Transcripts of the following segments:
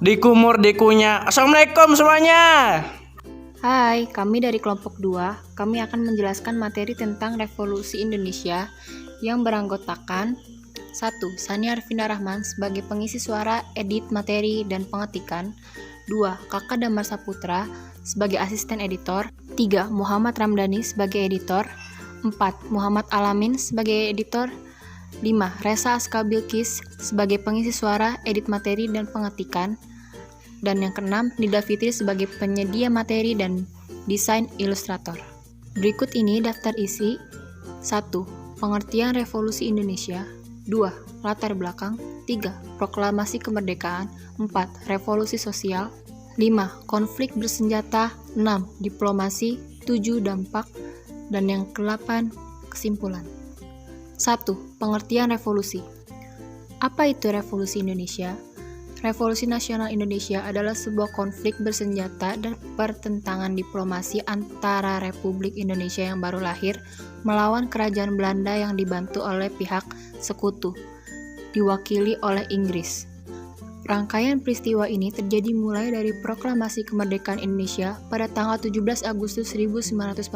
Dikumur-dikunya. Assalamualaikum semuanya. Hai, kami dari kelompok 2. Kami akan menjelaskan materi tentang Revolusi Indonesia yang beranggotakan 1. Sani Arvinda Rahman sebagai pengisi suara, edit, materi, dan pengetikan. 2. Kakak Damar Saputra sebagai asisten editor. 3. Muhammad Ramdhani sebagai editor. 4. Muhammad Alamin sebagai editor. 5. Resa Askabilkis sebagai pengisi suara, edit materi, dan pengetikan. Dan yang keenam, Nida Fitri sebagai penyedia materi dan desain ilustrator. Berikut ini daftar isi. 1. Pengertian Revolusi Indonesia. 2. Latar belakang. 3. Proklamasi kemerdekaan. 4. Revolusi sosial. 5. Konflik bersenjata. 6. Diplomasi. 7. Dampak. Dan yang ke-8, kesimpulan. 1. Pengertian revolusi. Apa itu Revolusi Indonesia? Revolusi Nasional Indonesia adalah sebuah konflik bersenjata dan pertentangan diplomasi antara Republik Indonesia yang baru lahir melawan Kerajaan Belanda yang dibantu oleh pihak sekutu, diwakili oleh Inggris. Rangkaian peristiwa ini terjadi mulai dari Proklamasi Kemerdekaan Indonesia pada tanggal 17 Agustus 1945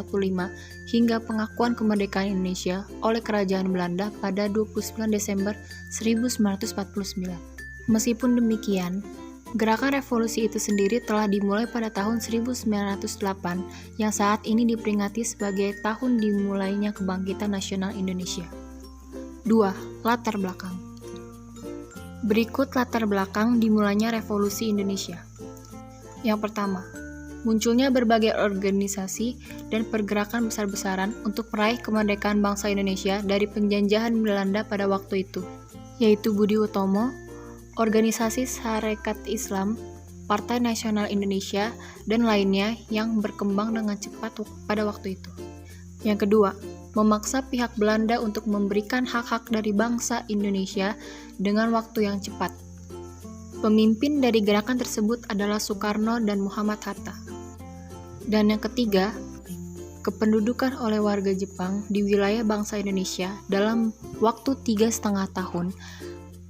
hingga pengakuan kemerdekaan Indonesia oleh Kerajaan Belanda pada 29 Desember 1949. Meskipun demikian, gerakan revolusi itu sendiri telah dimulai pada tahun 1908 yang saat ini diperingati sebagai tahun dimulainya kebangkitan nasional Indonesia. 2. Latar belakang. Berikut latar belakang dimulainya revolusi Indonesia. Yang pertama, munculnya berbagai organisasi dan pergerakan besar-besaran untuk meraih kemerdekaan bangsa Indonesia dari penjajahan Belanda pada waktu itu, yaitu Budi Utomo, Organisasi Sarekat Islam, Partai Nasional Indonesia, dan lainnya yang berkembang dengan cepat pada waktu itu. Yang kedua, memaksa pihak Belanda untuk memberikan hak-hak dari bangsa Indonesia dengan waktu yang cepat. Pemimpin dari gerakan tersebut adalah Soekarno dan Muhammad Hatta. Dan yang ketiga, kependudukan oleh warga Jepang di wilayah bangsa Indonesia dalam waktu 3,5 tahun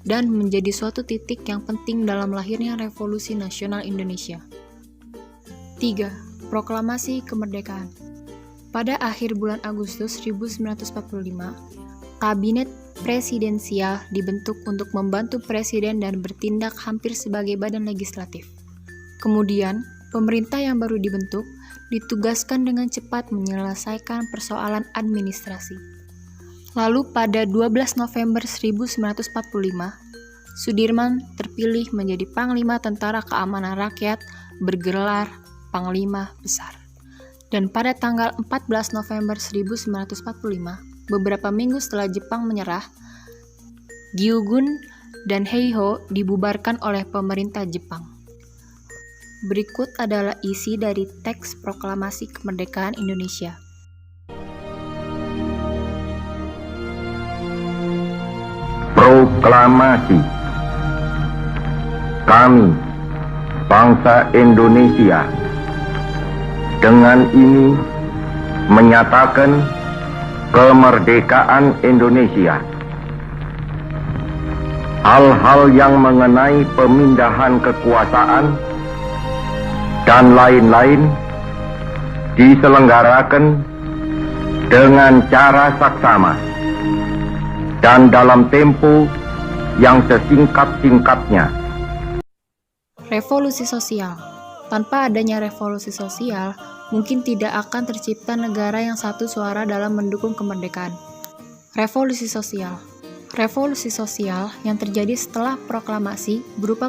dan menjadi suatu titik yang penting dalam lahirnya Revolusi Nasional Indonesia. 3. Proklamasi Kemerdekaan. Pada akhir bulan Agustus 1945, Kabinet Presidensial dibentuk untuk membantu Presiden dan bertindak hampir sebagai badan legislatif. Kemudian, pemerintah yang baru dibentuk ditugaskan dengan cepat menyelesaikan persoalan administrasi. Lalu pada 12 November 1945, Sudirman terpilih menjadi Panglima Tentara Keamanan Rakyat bergelar Panglima Besar. Dan pada tanggal 14 November 1945, beberapa minggu setelah Jepang menyerah, Gyugun dan Heiho dibubarkan oleh pemerintah Jepang. Berikut adalah isi dari teks Proklamasi Kemerdekaan Indonesia. Proklamasi. Kami, bangsa Indonesia, dengan ini menyatakan kemerdekaan Indonesia. Hal-hal yang mengenai pemindahan kekuasaan dan lain-lain diselenggarakan dengan cara saksama dan dalam tempo yang sesingkat-singkatnya. Revolusi sosial. Tanpa adanya revolusi sosial, mungkin tidak akan tercipta negara yang satu suara dalam mendukung kemerdekaan. Revolusi sosial. Revolusi sosial yang terjadi setelah proklamasi berupa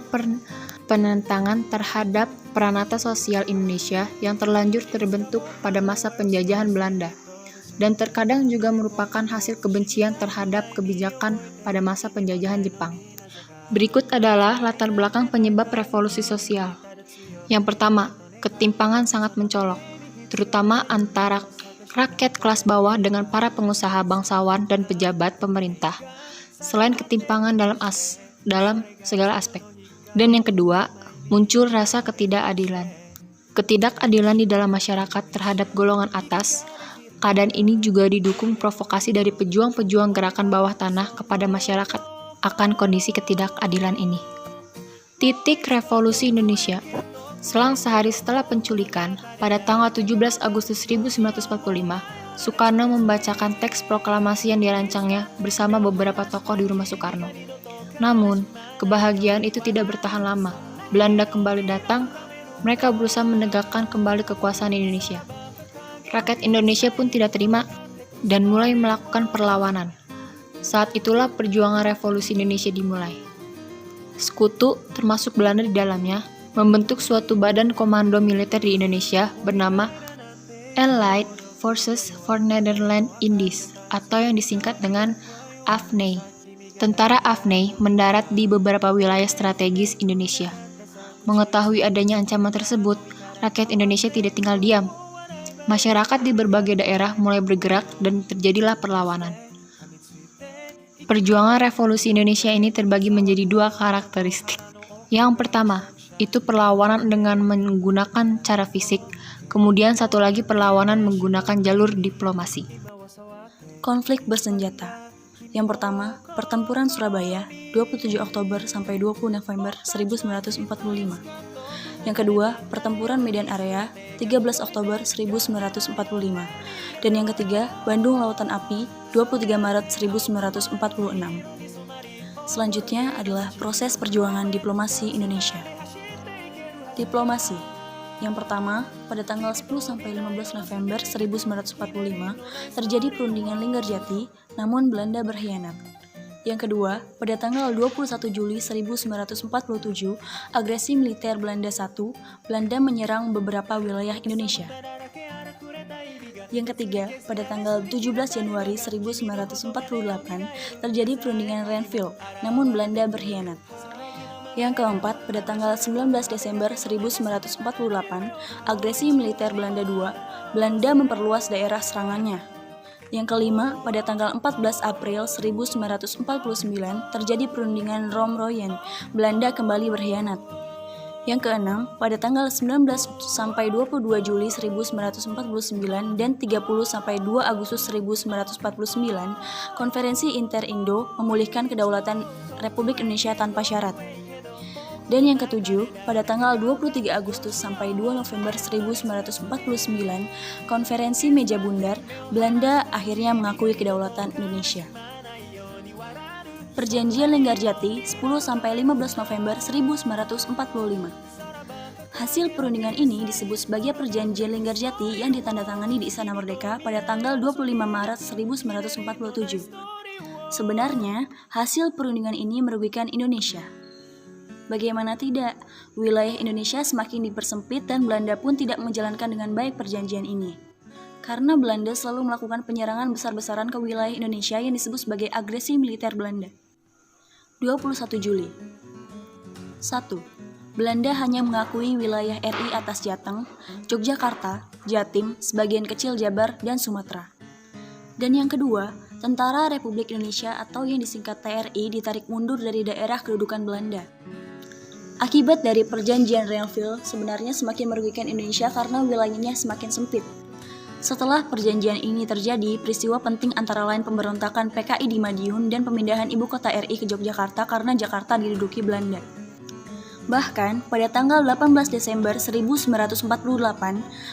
penentangan terhadap peranata sosial Indonesia yang terlanjur terbentuk pada masa penjajahan Belanda, dan terkadang juga merupakan hasil kebencian terhadap kebijakan pada masa penjajahan Jepang. Berikut adalah latar belakang penyebab revolusi sosial. Yang pertama, ketimpangan sangat mencolok, terutama antara rakyat kelas bawah dengan para pengusaha, bangsawan, dan pejabat pemerintah, selain ketimpangan dalam segala aspek. Dan yang kedua, muncul rasa ketidakadilan. Ketidakadilan di dalam masyarakat terhadap golongan atas. Keadaan ini juga didukung provokasi dari pejuang-pejuang gerakan bawah tanah kepada masyarakat akan kondisi ketidakadilan ini. Titik revolusi Indonesia. Selang sehari setelah penculikan, pada tanggal 17 Agustus 1945, Soekarno membacakan teks proklamasi yang dirancangnya bersama beberapa tokoh di rumah Soekarno. Namun, kebahagiaan itu tidak bertahan lama. Belanda kembali datang, mereka berusaha menegakkan kembali kekuasaan Indonesia. Rakyat Indonesia pun tidak terima dan mulai melakukan perlawanan. Saat itulah perjuangan revolusi Indonesia dimulai. Sekutu, termasuk Belanda di dalamnya, membentuk suatu badan komando militer di Indonesia bernama Allied Forces for Netherlands Indies atau yang disingkat dengan AFNI. Tentara AFNI mendarat di beberapa wilayah strategis Indonesia. Mengetahui adanya ancaman tersebut, rakyat Indonesia tidak tinggal diam. Masyarakat di berbagai daerah mulai bergerak dan terjadilah perlawanan. Perjuangan revolusi Indonesia ini terbagi menjadi dua karakteristik. Yang pertama, itu perlawanan dengan menggunakan cara fisik, kemudian satu lagi perlawanan menggunakan jalur diplomasi. Konflik bersenjata. Yang pertama, pertempuran Surabaya, 27 Oktober sampai 20 November 1945. Yang kedua, pertempuran Medan Area, 13 Oktober 1945. Dan yang ketiga, Bandung Lautan Api, 23 Maret 1946. Selanjutnya adalah proses perjuangan diplomasi Indonesia. Diplomasi. Yang pertama, pada tanggal 10-15 November 1945 terjadi perundingan Linggarjati, namun Belanda berkhianat. Yang kedua, pada tanggal 21 Juli 1947, agresi militer Belanda I, Belanda menyerang beberapa wilayah Indonesia. Yang ketiga, pada tanggal 17 Januari 1948 terjadi perundingan Renville, namun Belanda berkhianat. Yang keempat, pada tanggal 19 Desember 1948, agresi militer Belanda II, Belanda memperluas daerah serangannya. Yang kelima, pada tanggal 14 April 1949, terjadi perundingan Romroyen, Belanda kembali berkhianat. Yang keenam, pada tanggal 19 sampai 22 Juli 1949 dan 30 sampai 2 Agustus 1949, Konferensi Inter-Indo memulihkan kedaulatan Republik Indonesia tanpa syarat. Dan yang ketujuh, pada tanggal 23 Agustus sampai 2 November 1949, Konferensi Meja Bundar, Belanda akhirnya mengakui kedaulatan Indonesia. Perjanjian Linggarjati 10-15 November 1945. Hasil perundingan ini disebut sebagai Perjanjian Linggarjati yang ditandatangani di Istana Merdeka pada tanggal 25 Maret 1947. Sebenarnya, hasil perundingan ini merugikan Indonesia. Bagaimana tidak, wilayah Indonesia semakin dipersempit dan Belanda pun tidak menjalankan dengan baik perjanjian ini. Karena Belanda selalu melakukan penyerangan besar-besaran ke wilayah Indonesia yang disebut sebagai agresi militer Belanda. 21 Juli 1. Belanda hanya mengakui wilayah RI atas Jateng, Yogyakarta, Jatim, sebagian kecil Jabar, dan Sumatera. Dan yang kedua, Tentara Republik Indonesia atau yang disingkat TRI ditarik mundur dari daerah kedudukan Belanda. Akibat dari perjanjian Renville sebenarnya semakin merugikan Indonesia karena wilayahnya semakin sempit. Setelah perjanjian ini terjadi, peristiwa penting antara lain pemberontakan PKI di Madiun dan pemindahan ibu kota RI ke Yogyakarta karena Jakarta diduduki Belanda. Bahkan, pada tanggal 18 Desember 1948,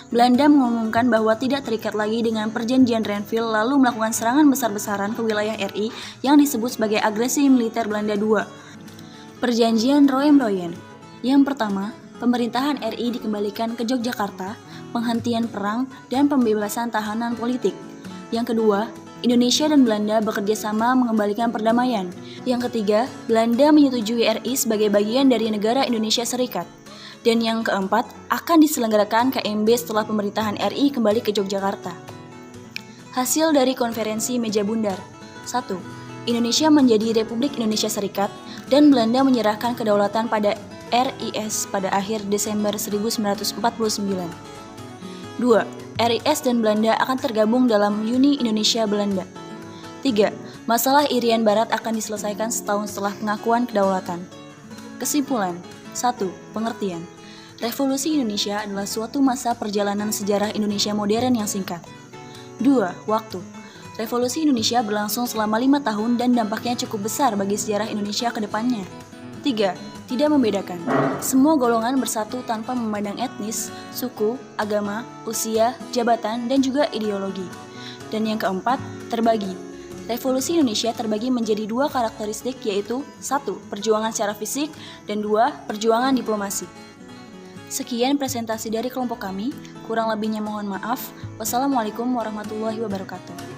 Belanda mengumumkan bahwa tidak terikat lagi dengan perjanjian Renville lalu melakukan serangan besar-besaran ke wilayah RI yang disebut sebagai agresi militer Belanda II. Perjanjian Romroyen. Yang pertama, pemerintahan RI dikembalikan ke Yogyakarta, penghentian perang, dan pembebasan tahanan politik. Yang kedua, Indonesia dan Belanda bekerja sama mengembalikan perdamaian. Yang ketiga, Belanda menyetujui RI sebagai bagian dari negara Indonesia Serikat. Dan yang keempat, akan diselenggarakan KMB setelah pemerintahan RI kembali ke Yogyakarta. Hasil dari Konferensi Meja Bundar. 1. Indonesia menjadi Republik Indonesia Serikat dan Belanda menyerahkan kedaulatan pada RIS pada akhir Desember 1949. 2. RIS dan Belanda akan tergabung dalam Uni Indonesia-Belanda. 3. Masalah Irian Barat akan diselesaikan setahun setelah pengakuan kedaulatan. Kesimpulan. 1. Pengertian. Revolusi Indonesia adalah suatu masa perjalanan sejarah Indonesia modern yang singkat. 2. Waktu. Revolusi Indonesia berlangsung selama 5 tahun dan dampaknya cukup besar bagi sejarah Indonesia ke depannya. 3. tidak membedakan. Semua golongan bersatu tanpa memandang etnis, suku, agama, usia, jabatan, dan juga ideologi. Dan yang keempat, terbagi. Revolusi Indonesia terbagi menjadi 2 karakteristik, yaitu 1. Perjuangan secara fisik, dan 2. Perjuangan diplomasi. Sekian presentasi dari kelompok kami, kurang lebihnya mohon maaf. Wassalamualaikum warahmatullahi wabarakatuh.